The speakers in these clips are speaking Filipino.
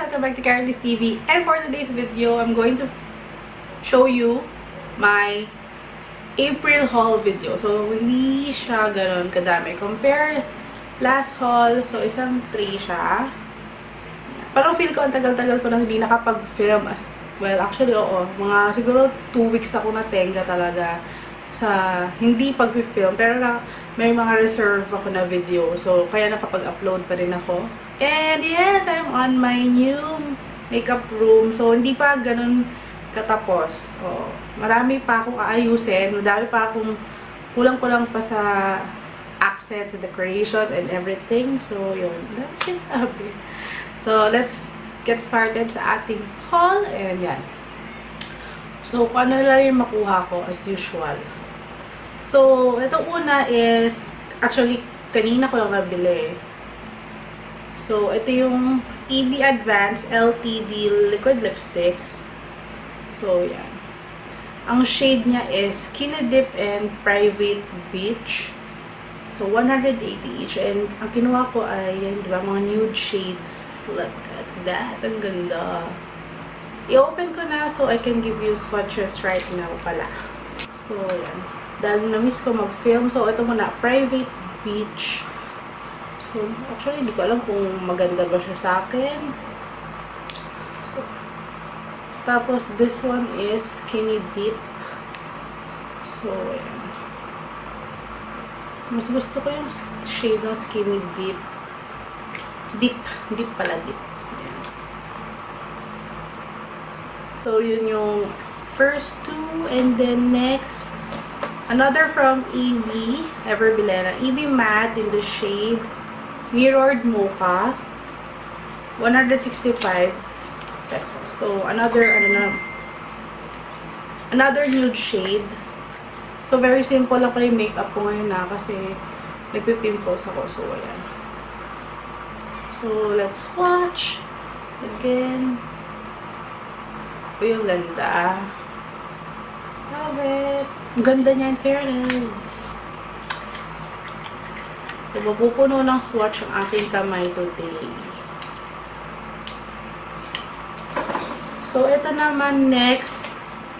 Welcome back to Carly's TV. And for today's video, I'm going to show you my April haul video. So, hindi siya ganon kadami. Compare last haul, so isang tray siya. Parang feel ko ang tagal-tagal ko nang hindi nakapag-film. Well, actually, oo. Mga siguro 2 weeks ako natenga talaga sa hindi pag-film. Pero may mga reserve ako na video. So, kaya nakapag-upload pa rin ako. And yes, I'm on my new makeup room. So, hindi pa ganun katapos. So, marami pa akong aayusin. Marami pa akong kulang-kulang pa sa accents, decoration, and everything. So, yun. That's it. So, let's get started sa ating haul. And yan. So, kung ano lang yung makuha ko as usual. So, itong una is, actually, kanina ko lang nabili. So, ito yung EB Advanced LTD Liquid Lipsticks. So, yan. Ang shade niya is Skinny Dip and Private Beach. So, 180 each. And ang kinuha ko ay, yan, diba, mga nude shades. Look at that. Ang ganda. I-open ko na so I can give you swatches right now pala. So, yan. Dahil na-miss ko mag-film. So, ito muna. Private Beach. So, actually, hindi ko alam kung maganda ba siya sa akin. So, tapos, this one is Skinny Dip. So, ayan. Mas gusto ko yung shade ng Skinny Dip. Dip pala, dip. Ayan. So, yun yung first two. And then, next, another from EB. Ever Bilena. EB Matte in the shade Mirrored Mocha, 165 pesos. So, another nude shade. So, very simple lang pala yung makeup ko ngayon na kasi nagpipimples ako. So, ayan. So, let's swatch. Again. O, yung ganda. Love it. Ang ganda niya in fairness. So, mapupuno ng swatch ang aking kamay today. So, ito naman next.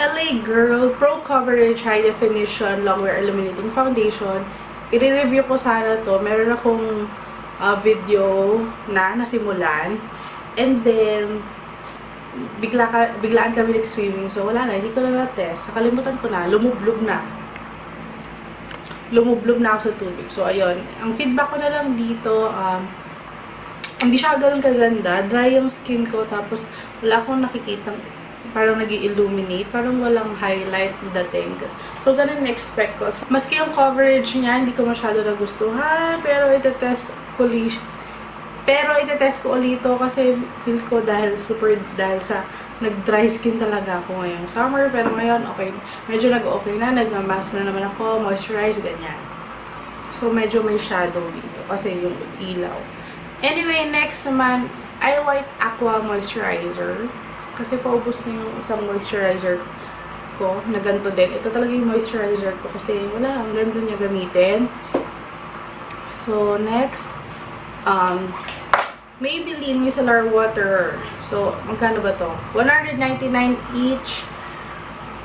LA Girl Pro Coverage High Definition Longwear Illuminating Foundation. I-review ko sana to. Meron akong video na nasimulan. And then, biglaan kami nag-swimming. So, wala na. Hindi ko na na-test. Nakalimutan ko na. Lumublob na ako sa tubig. So, ayun. Ang feedback ko na lang dito, hindi siya ganun kaganda. Dry yung skin ko. Tapos, wala akong nakikita parang nag-illuminate. Parang walang highlight dating. So, ganun na-expect ko. Maski yung coverage niya, hindi ko masyado nagustuhan. Pero, itetest ko ulit kasi feel ko dahil sa nag-dry skin talaga ako ngayong summer. Pero ngayon, okay. Medyo nag-okay na. Nag-mask na naman ako. Moisturize, ganyan. So, medyo may shadow dito. Kasi yung ilaw. Anyway, next naman, I White Aqua Moisturizer. Kasi paubos na yung isang moisturizer ko. Na ganito din. Ito talaga yung moisturizer ko. Kasi wala. Ang ganda niya gamitin. So, next, Maybelline Micellar Water. So, magkano ba to? 199 each.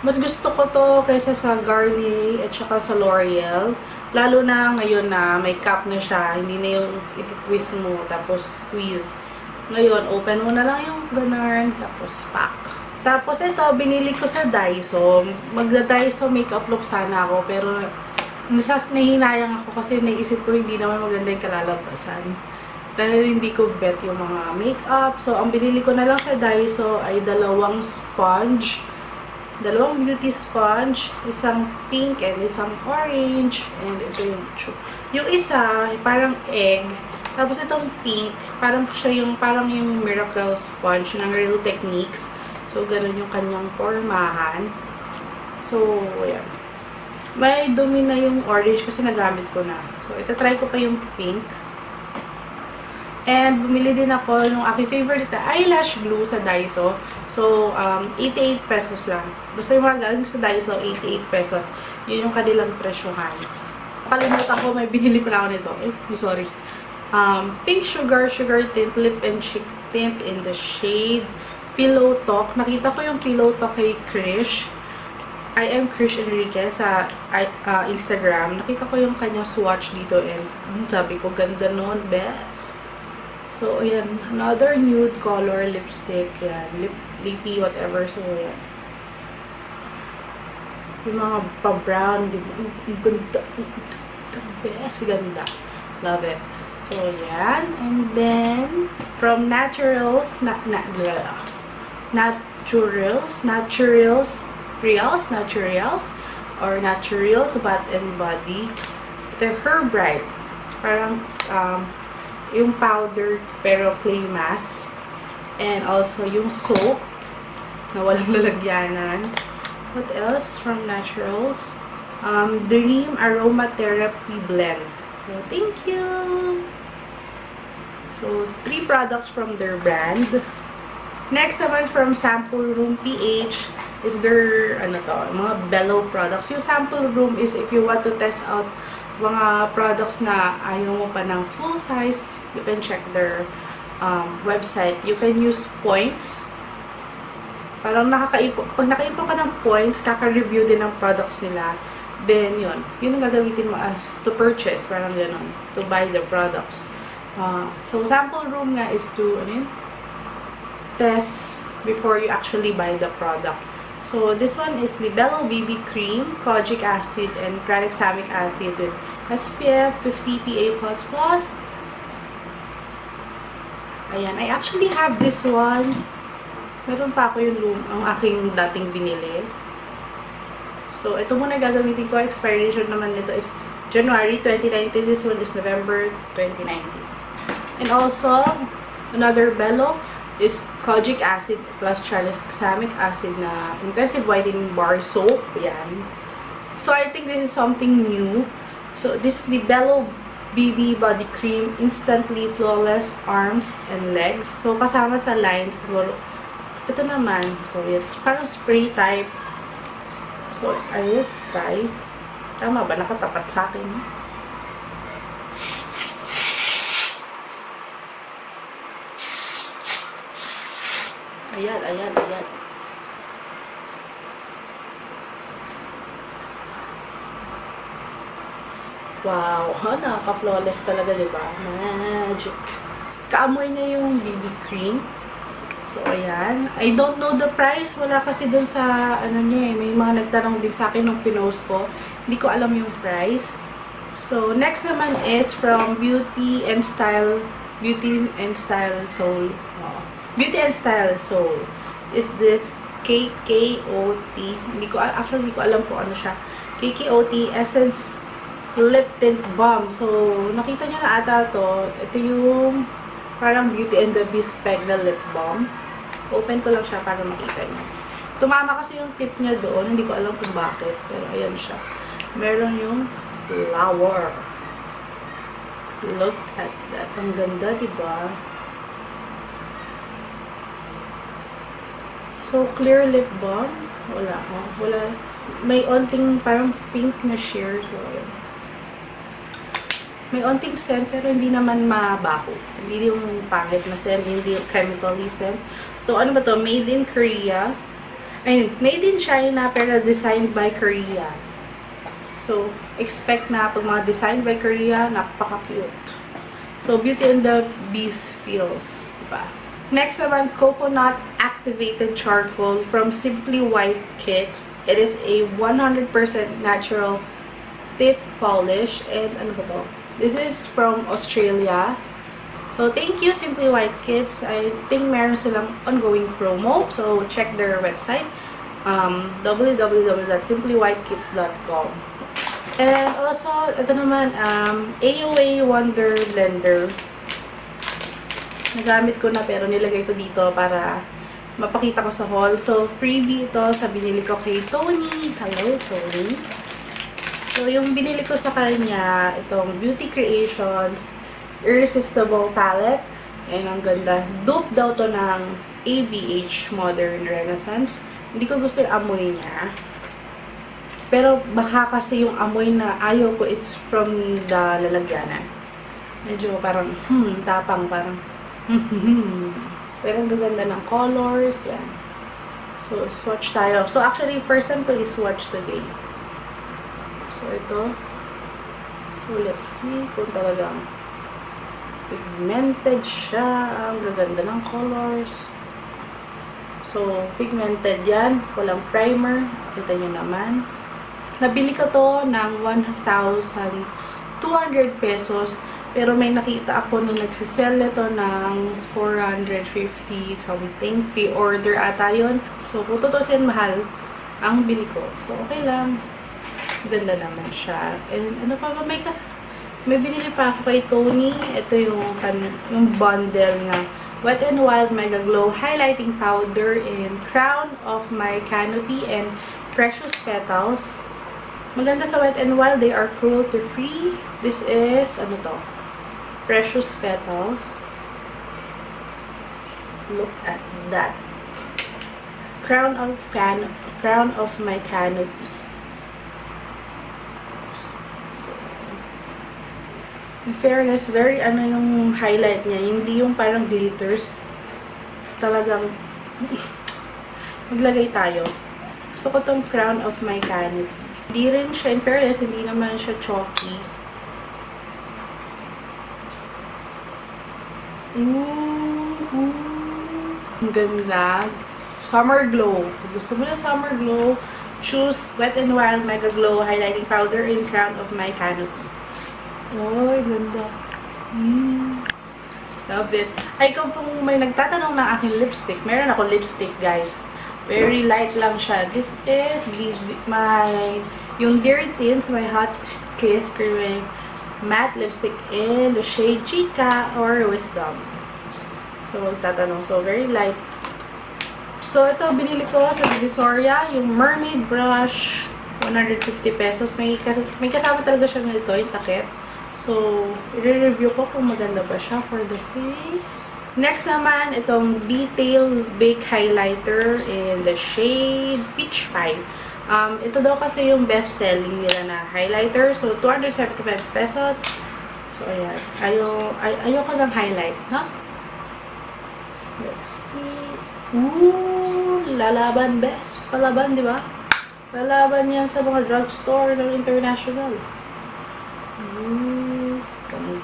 Mas gusto ko to kaysa sa Garnier at saka sa L'Oreal. Lalo na ngayon na may cap na siya. Hindi na yung i-twist mo tapos squeeze. Ngayon, open mo na lang yung ganun. Tapos pack. Tapos ito, binili ko sa Daiso. Magda-Daiso makeup look sana ako. Pero nahihinayang ako kasi naisip ko hindi naman maganda yung kalalabasan. Dahil hindi ko bet yung mga makeup. So, ang binili ko na lang sa Daiso ay dalawang beauty sponge. Isang pink and isang orange. And ito yung isa, parang egg. Tapos itong pink, parang yung Miracle Sponge ng Real Techniques. So, ganun yung kanyang formahan. So, ayan. May dumi na yung orange kasi nagamit ko na. So, itatry ko pa yung pink. And, bumili din ako ng aking favorite na eyelash glue sa Daiso. So, 88 pesos lang. Basta yung mga galing sa Daiso, 88 pesos. Yun yung kanilang presyohan. Kalimutan ko, may binili pala ako nito. Sorry. Pink Sugar Tint Lip and Cheek tint in the shade Pillow Talk. Nakita ko yung Pillow Talk kay Krish. I am Krish Enriquez sa Instagram. Nakita ko yung kanyang swatch dito and sabi ko, ganda nun, best. So, ayan. Another nude color lipstick. Yan. Lippy, whatever. So, ayan. Yung mga pa-brown. Ganda. Best. Ganda. Love it. So, yan. And then, from Naturals, or Naturals Bath and Body. Ito, Her Bright. Parang, yung powder, pero clay mask. And also, yung soap, na walang lalagyanan. What else from Naturals? Dream Aromatherapy Blend. So, thank you! So, 3 products from their brand. Next naman from Sample Room PH is their, mga Bello products. Yung Sample Room is if you want to test out mga products na ayaw mo pa ng full size, you can check their website. You can use points. Parang pag nakaipon ka ng points, kaka-review din ng products nila. Then, yun ang gagamitin mo as to purchase. Parang ganun. To buy the products. So, Sample Room nga is to, test before you actually buy the product. So, this one is the Bello BB Cream, kojic acid, and tranexamic acid with SPF 50 PA++. Ayan. I actually have this one. Meron pa ako ang aking dating binili. So, ito muna gagamitin ko. Expiration naman nito is January 2019. This one is November 2019. And also, another Bello is kojic acid plus tranexamic acid na intensive whitening bar soap. Yan. So, I think this is something new. So, this is the Bello BB Body Cream Instantly Flawless Arms and Legs. So, kasama sa line, siguro, ito naman. So, yes, parang spray type. So, I will try. Tama ba? Nakatapat sa akin. Ayan. Wow. Nakaka-flawless talaga, diba? Magic. Kaamoy niya yung BB cream. So, ayan. I don't know the price. Wala kasi dun sa, niya eh. May mga nagtanong din sa akin nung pinost ko. Hindi ko alam yung price. So, next naman is from Beauty and Style Soul. Beauty and Style Soul. Is this KKOT. Hindi ko alam kung ano siya. KKOT Essence Lip Tint Balm. So, nakita niyo na ata to. Ito yung parang Beauty and the Beast Peg na lip balm. Open ko lang siya para makita niyo. Tumama kasi yung tip niya doon. Hindi ko alam kung bakit. Pero ayan siya. Meron yung flower. Look at that. Ang ganda, diba? So, clear lip balm. Wala. May onting parang pink na sheer. So, ayan. May onting scent, pero hindi naman mabaho. Hindi yung pangit na scent, hindi yung chemically scent. So, ano ba to? Made in Korea. Made in China, pero designed by Korea. So, expect na pag mga designed by Korea, napaka-cute. So, Beauty and the Beast feels, diba? Next naman, Coconut Activated Charcoal from Simply White Kits. It is a 100% natural teeth polish. And ano ba to? This is from Australia. So, thank you, Simply White Kits. I think meron silang ongoing promo. So, check their website. www.simplywhitekits.com. And also, ito naman, AOA Wonder Blender. Nagamit ko na pero nilagay ko dito para mapakita ko sa haul. So, freebie ito sa binili ko kay Tony. Hello, Tony. So, yung binili ko sa kanya, itong Beauty Creations Irresistible Palette. Ayan, ang ganda. Dupe daw to ng ABH Modern Renaissance. Hindi ko gusto yung amoy niya. Pero baka kasi yung amoy na ayaw ko is from the lalagyanan. Medyo parang, tapang, parang, Pero ang gaganda ng colors. Yan. So, swatch tayo. So, actually, first time ko is-swatch today. So, ito. So, let's see kung talagang pigmented siya. Ang gaganda ng colors. So, pigmented yan. Walang primer. Kita nyo naman. Nabili ko to ng 1,200 pesos. Pero may nakita ako nung nagsisell nito ng 450 something. Pre-order ata yun. So, kung tutusin mahal, ang bili ko. So, okay lang. Ganda naman siya. And ano pa ba? May binili pa ako kay Tony. Ito yung bundle na Wet n Wild Mega Glow Highlighting Powder in Crown of My Canopy and Precious Petals. Maganda sa Wet n Wild. They are cruelty-free. This is, ano to? Precious Petals. Look at that. Crown of My Canopy. In fairness, very ano yung highlight niya. Hindi yung parang glitters. Talagang maglagay tayo. Gusto ko tong Crown of My Canopy. Hindi rin siya, in fairness, hindi naman siya chalky. Ang ganda. Summer Glow. Kung gusto mo na Summer Glow, choose Wet n Wild Mega Glow Highlighting Powder in Crown of My Canopy. Oh, ganda. Love it. Ay, kung may nagtatanong ng aking lipstick, meron ako lipstick, guys. Very light lang siya. This is yung Dear Teens, my Hot Kiss Cream Matte Lipstick in the shade Chica or Wisdom. So, magtatanong. So, very light. So, ito, binili ko sa Divisoria, yung Mermaid Brush, 150 pesos. May kasama talaga siya nito, yung takip. So, i-review ko kung maganda ba siya for the face. Next naman, itong Detail Bake Highlighter in the shade Peach Pie. Ito daw kasi yung best-selling nila na highlighter. So, 275 pesos. So, ayan. Ayoko ng highlight, ha? Let's see. Ooh! Lalaban best. Palaban, di ba? Lalaban yan sa mga drugstore ng international. Ooh! Ganda.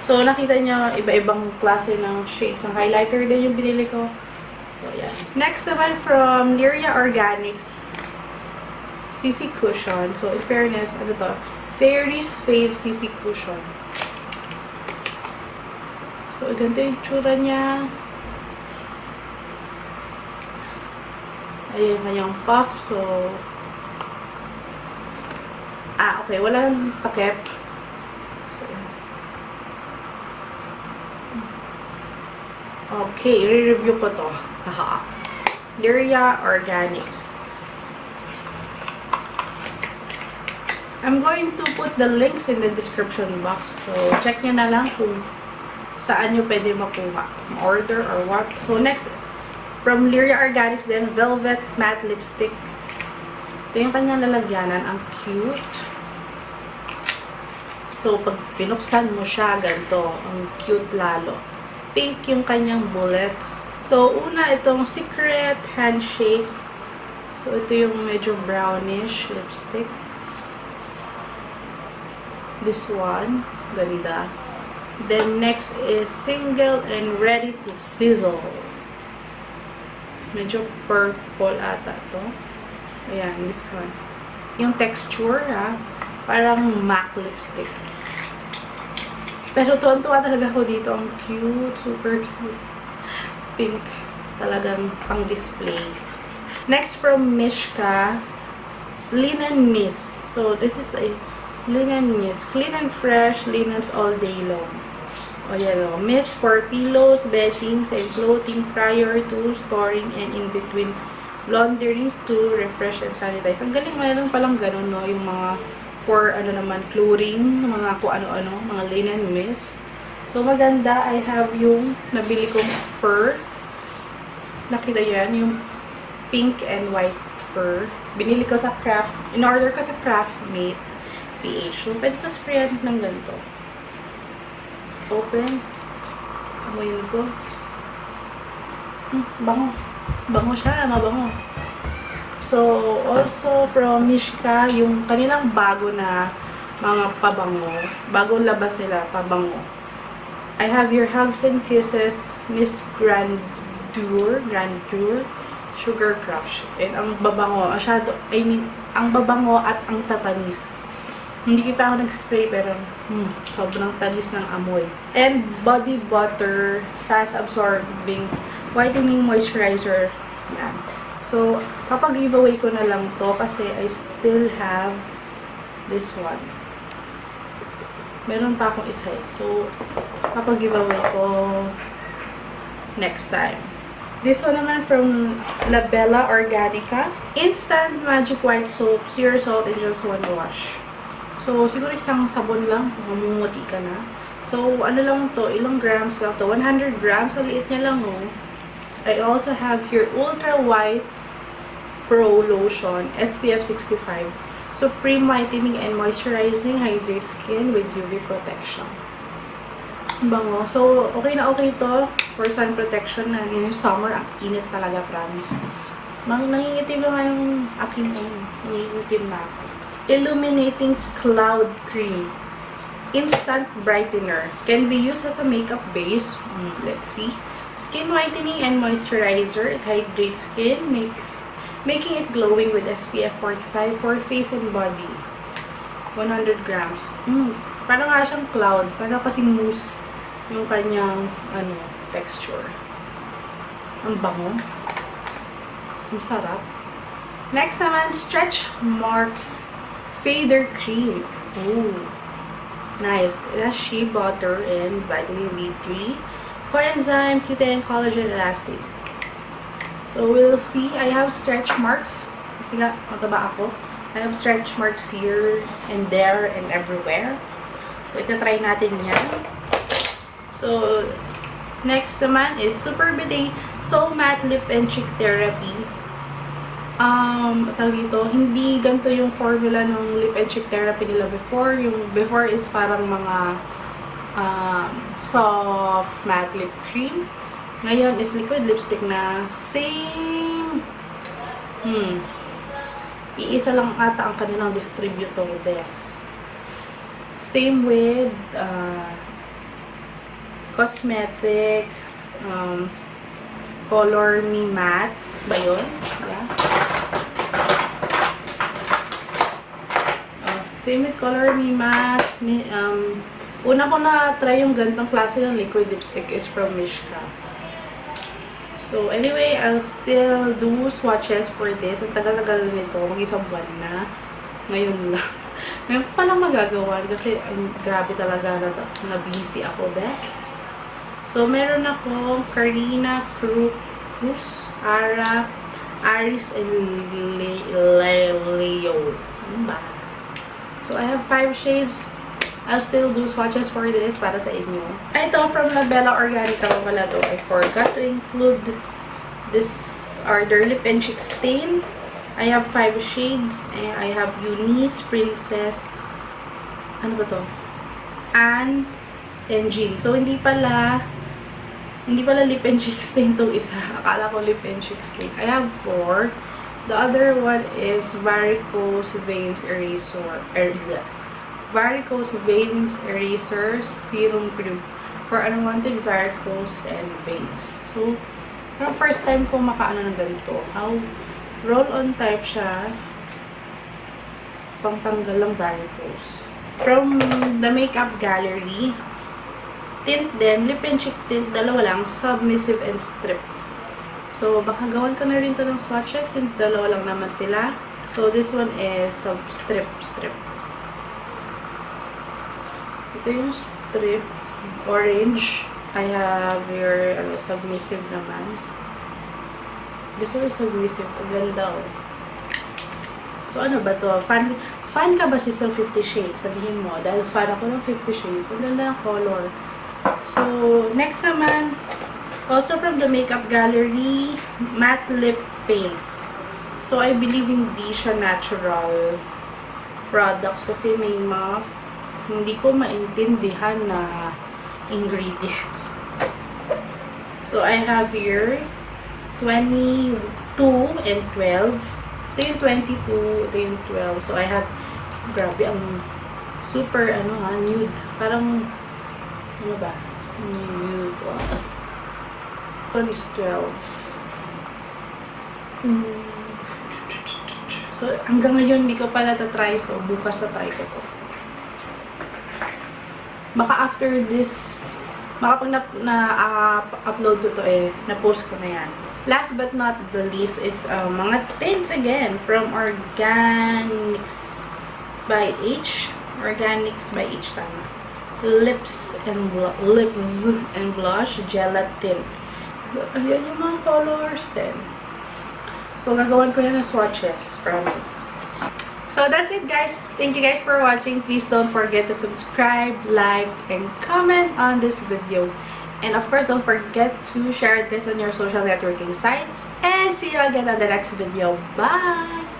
So, nakita nyo, iba-ibang klase ng shades ng highlighter din yung binili ko. So, yeah. Next naman from Lyria Organics, CC Cushion. So, in fairness, ano to? Fairy's Fave CC Cushion. So, ganito yung tsura niya. Ayan, kanyang puff. So, okay. Walang takip. Okay, i-review ko to. Haha. Lyria Organics. I'm going to put the links in the description box. So, check nyo na lang kung saan nyo pwede makuha. Order or what. So, next, from Lyria Organics then, Velvet Matte Lipstick. Ito yung kanyang lalagyanan. Ang cute. So, pag pinuksan mo siya, ganito. Ang cute lalo. Pink yung kanyang bullets. So, una, itong Secret Handshake. So, ito yung medyo brownish lipstick. This one. Ganda. Then, next is Single and Ready to Sizzle. Medyo purple ata to. Ayan, this one. Yung texture, parang MAC lipstick. Pero tuwan-tuwa talaga ako dito. Ang cute. Super cute. Pink. Talagang pang-display. Next from Mishka, Linen Mist. So, this is a linen mist. Clean and fresh linens all day long. O, yan o. Mist for pillows, beddings, and clothing prior to storing and in between launderings to refresh and sanitize. Ang galing, mayroon palang ganun, no? Yung mga for ano naman, flooring, mga kung ano-ano, mga linen mist. So, maganda. I have yung nabili kong fur. Nakita yan, yung pink and white fur. Binili ko sa craft, in-order ko sa Craftmate PH. So, pwede ko sprayan ng ganito. Open. Amoyin ko. Bango. Bango siya. Mabango. So, also from Mishka, yung kanilang bago na mga pabango. Bagong labas nila, pabango. I have your Hugs and Kisses, Miss Grandeur, Sugar Crush. And ang babango, ang babango at ang tatamis. Hindi pa ako nag-spray, pero sobrang tamis ng amoy. And Body Butter Fast Absorbing Whitening Moisturizer. Yan. So, kapag giveaway ko na lang to kasi I still have this one. Meron pa akong isa. So, kapag giveaway ko next time. This one naman from La Bella Organica. Instant Magic White Soap, Zero Salt, and just one wash. So, siguro isang sabon lang, mamumuti ka na. So, ano lang to, ilang grams lang to, 100 grams, so liit niya lang, oh. I also have here Ultra White Pro Lotion, SPF 65. Supreme Whitening and Moisturizing Hydrate Skin with UV Protection. Bango. So, okay na okay to for sun protection na yung summer, ang init talaga, promise. Nangingitim lang yung aking nangingitim na ako. Illuminating Cloud Cream. Instant Brightener. Can be used as a makeup base. Let's see. Skin whitening and moisturizer. It hydrates skin, making it glowing with SPF 45 for face and body. 100 grams. Parang nga siyang cloud. Parang kasing mousse yung kanyang texture. Ang bango. Ang sarap. Next naman, Stretch Marks Fader Cream. Ooh. Nice. It has shea butter and vitamin B3, coenzyme, Q10, collagen, elastic. So, we'll see. I have stretch marks. Kasi nga, mataba ako. I have stretch marks here and there and everywhere. So, ito-try natin yan. So, next naman is Super Bidet So Matte Lip and Cheek Therapy. Tawag dito, hindi ganito yung formula ng lip and cheek therapy nila before. Yung before is parang mga soft matte lip cream. Ngayon is liquid lipstick na same. Iisa lang ata ang kanilang distributor, best. Same with cosmetic Color Me Matte ba yun? Yeah. Same with Color Me Matte. Una ko na try yung ganitong klase ng liquid lipstick is from Mishka. So, anyway, I'll still do swatches for this. Ang tagal-tagal nito. Mag-isang buwan na. Ngayon lang. Ngayon ko palang magagawa kasi grabe talaga na busy ako. So, meron ako Carina Cruz, Aris, and Leo. So, I have 5 shades. I'll still do swatches for this para sa inyo. Ito from La Bella Organica pala to. I forgot to include this are their lip and cheek stain. I have 5 shades. And I have Eunice, Princess, ano ba to? Anne, and Jean. So, hindi pala lip and cheek stain itong isa. Akala ko lip and cheek stain. I have 4. The other one is Varicose Veins Eraser. Varicose Veins Eraser Serum Cream for unwanted varicose and veins. So, parang first time ko makaano ng ganito. Roll-on type siya. Pangtanggal ng varicose. From the Makeup Gallery. Tint din, lip and cheek tint, dalawa lang, submissive and strip. So, baka gawan ko na rin to ng swatches since dalawa lang naman sila. So, this one is strip. Ito yung strip, orange. I have your submissive naman. This one is submissive. Ang ganda, oh. So, ano ba to? Fan ka ba si 50 Shades? Sabihin mo. Dahil fan ako ng 50 Shades. Ang ganda ng color. So, next naman, also from the Makeup Gallery, Matte Lip Paint. So, I believe hindi siya natural products kasi may mga hindi ko maintindihan na ingredients. So, I have here 22 and 12. Ito yung 22, ito yung 12. So, I have, grabe, ang super, nude. Parang, ano ba? Nude. One is 12. So, hanggang ngayon, hindi ko pa natatry. So, bukas na try ko to. Baka after this, baka pag na-upload ko to na-post ko na yan. Last but not the least is mga tints again from Organics by H. Organics by H, tama. Lips and Blush Gelatin. Ayan yung mga colors din. So, gagawin ko yan ng swatches. Promise. So, that's it, guys. Thank you guys for watching. Please don't forget to subscribe, like, and comment on this video. And of course, don't forget to share this on your social networking sites. And see you again on the next video. Bye!